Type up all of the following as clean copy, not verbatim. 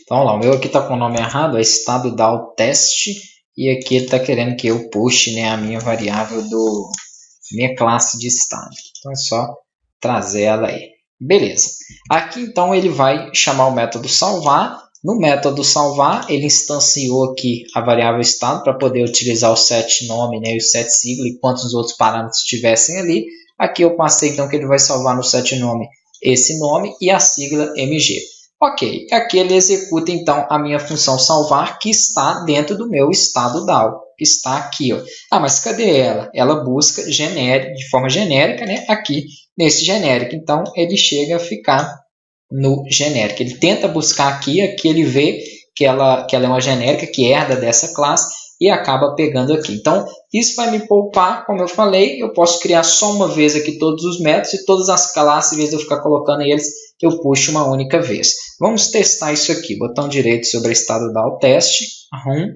Então, lá, o meu aqui está com o nome errado, é estado DAO teste, e aqui ele está querendo que eu puxe, né, a minha variável minha classe de estado. Então, é só trazer ela aí. Beleza. Aqui, então, ele vai chamar o método salvar. No método salvar, ele instanciou aqui a variável estado para poder utilizar o set nome, né, e o set sigla e quantos outros parâmetros tivessem ali. Aqui eu passei, então, que ele vai salvar no set nome esse nome e a sigla mg. Ok, aqui ele executa então a minha função salvar, que está dentro do meu estado DAO, que está aqui. Ó. Ah, mas cadê ela? Ela busca de forma genérica, né? Aqui nesse genérico. Então ele chega a ficar no genérico. Ele tenta buscar aqui ele vê que ela é uma genérica, que herda dessa classe, e acaba pegando aqui. Então, isso vai me poupar, como eu falei, eu posso criar só uma vez aqui todos os métodos e todas as classes, em vez de eu ficar colocando eles, eu puxo uma única vez. Vamos testar isso aqui. Botão direito sobre estado DAO teste, Run,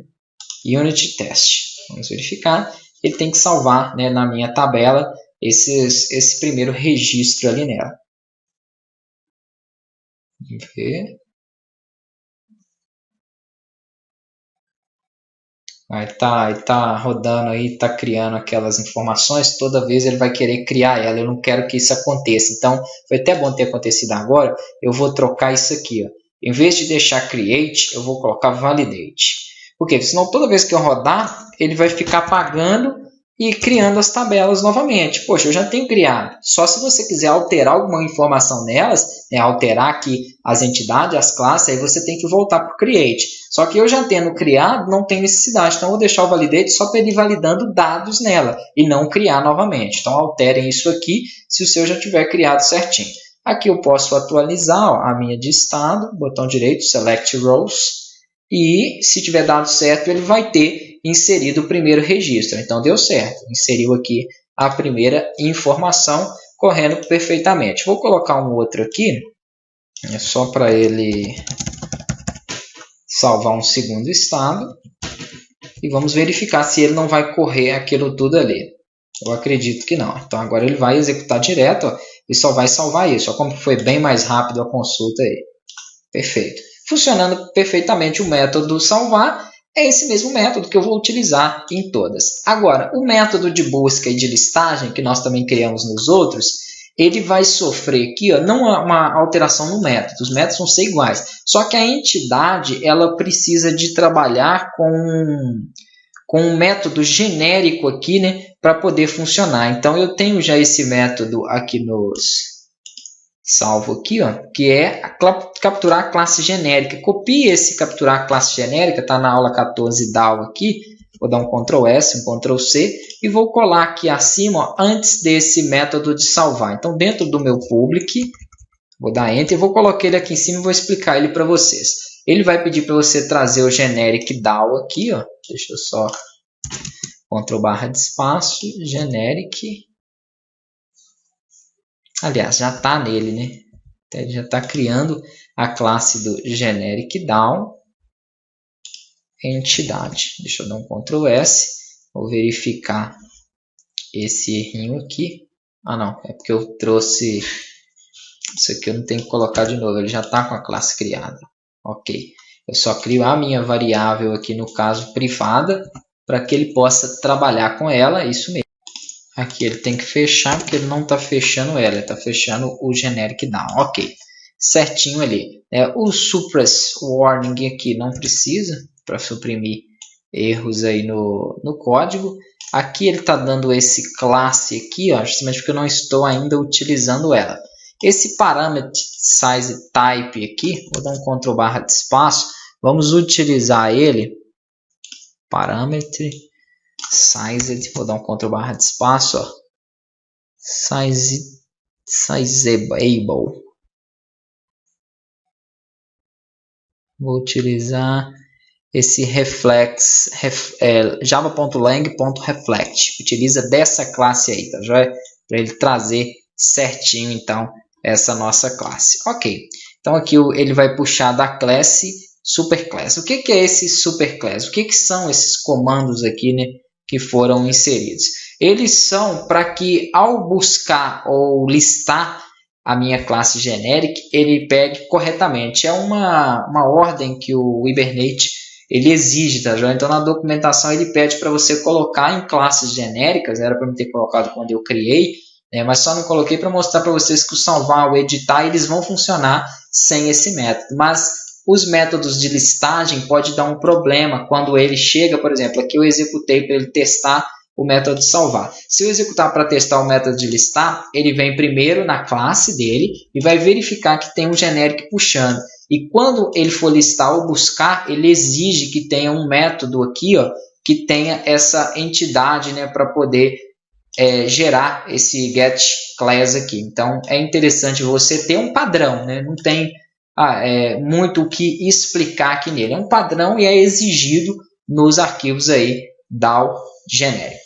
Unit Test. Vamos verificar. Ele tem que salvar, né, na minha tabela esse primeiro registro ali nela. Vamos ver. Aí tá rodando aí, tá criando aquelas informações, toda vez ele vai querer criar ela, eu não quero que isso aconteça. Então, foi até bom ter acontecido agora, eu vou trocar isso aqui. Ó. Em vez de deixar create, eu vou colocar validate. Por quê? Senão toda vez que eu rodar, ele vai ficar pagando e criando as tabelas novamente. Poxa, eu já tenho criado. Só se você quiser alterar alguma informação nelas, né, alterar aqui as entidades, as classes, aí você tem que voltar para o create. Só que eu já tendo criado, não tem necessidade. Então, eu vou deixar o validate só para ele ir validando dados nela e não criar novamente. Então, alterem isso aqui se o seu já tiver criado certinho. Aqui eu posso atualizar ó, a minha de estado, botão direito, Select Rows. E se tiver dado certo, ele vai ter inserido o primeiro registro. Então, deu certo. Inseriu aqui a primeira informação, correndo perfeitamente. Vou colocar um outro aqui, só para ele salvar um segundo estado. E vamos verificar se ele não vai correr aquilo tudo ali. Eu acredito que não. Então, agora ele vai executar direto ó, e só vai salvar isso. Olha como foi bem mais rápido a consulta aí. Perfeito. Funcionando perfeitamente o método salvar, é esse mesmo método que eu vou utilizar em todas. Agora, o método de busca e de listagem, que nós também criamos nos outros, ele vai sofrer aqui, ó, não uma alteração no método, os métodos vão ser iguais, só que a entidade ela precisa de trabalhar com um método genérico aqui, né, para poder funcionar. Então, eu tenho já esse método aqui salvo aqui, ó, que é capturar a classe genérica. Copie esse capturar a classe genérica, está na aula 14 DAO aqui. Vou dar um Ctrl S, um Ctrl C e vou colar aqui acima ó, antes desse método de salvar. Então, dentro do meu public, vou dar Enter e vou colocar ele aqui em cima e vou explicar ele para vocês. Ele vai pedir para você trazer o generic DAO aqui, ó. Deixa eu só Ctrl barra de espaço, generic. Aliás, já está nele, né? Então, ele já está criando a classe do generic DAO entidade. Deixa eu dar um Ctrl S. Vou verificar esse errinho aqui. Ah, não. É porque eu trouxe... Isso aqui eu não tenho que colocar de novo. Ele já está com a classe criada. Ok. Eu só crio a minha variável aqui, no caso, privada, para que ele possa trabalhar com ela. Isso mesmo. Aqui ele tem que fechar, porque ele não está fechando ela. Ele está fechando o generic DAO. Ok. Certinho ali. O suppress warning aqui não precisa, para suprimir erros aí no código. Aqui ele está dando esse classe aqui, ó, justamente porque eu não estou ainda utilizando ela. Esse parâmetro size type aqui, vou dar um Ctrl barra de espaço, vamos utilizar ele, parâmetro size, vou dar um Ctrl barra de espaço, ó, sizeable. Vou utilizar esse java.lang.reflect. Utiliza dessa classe aí, tá joia? Para ele trazer certinho, então, essa nossa classe. Ok. Então, aqui ele vai puxar da classe superclass. O que é esse superclass? O que são esses comandos aqui, né, que foram inseridos? Eles são para que, ao buscar ou listar a minha classe generic, ele pede corretamente. É uma ordem que o Hibernate ele exige, tá? Então na documentação ele pede para você colocar em classes genéricas, era para eu ter colocado quando eu criei, né? Mas só não coloquei para mostrar para vocês que o salvar, o editar, eles vão funcionar sem esse método. Mas os métodos de listagem pode dar um problema quando ele chega, por exemplo, aqui eu executei para ele testar o método de salvar. Se eu executar para testar o método de listar, ele vem primeiro na classe dele e vai verificar que tem um genérico puxando. E quando ele for listar ou buscar, ele exige que tenha um método aqui, ó, que tenha essa entidade, né, para poder gerar esse getClass aqui. Então é interessante você ter um padrão, né? Não tem muito o que explicar aqui nele. É um padrão e é exigido nos arquivos aí DAO genérico.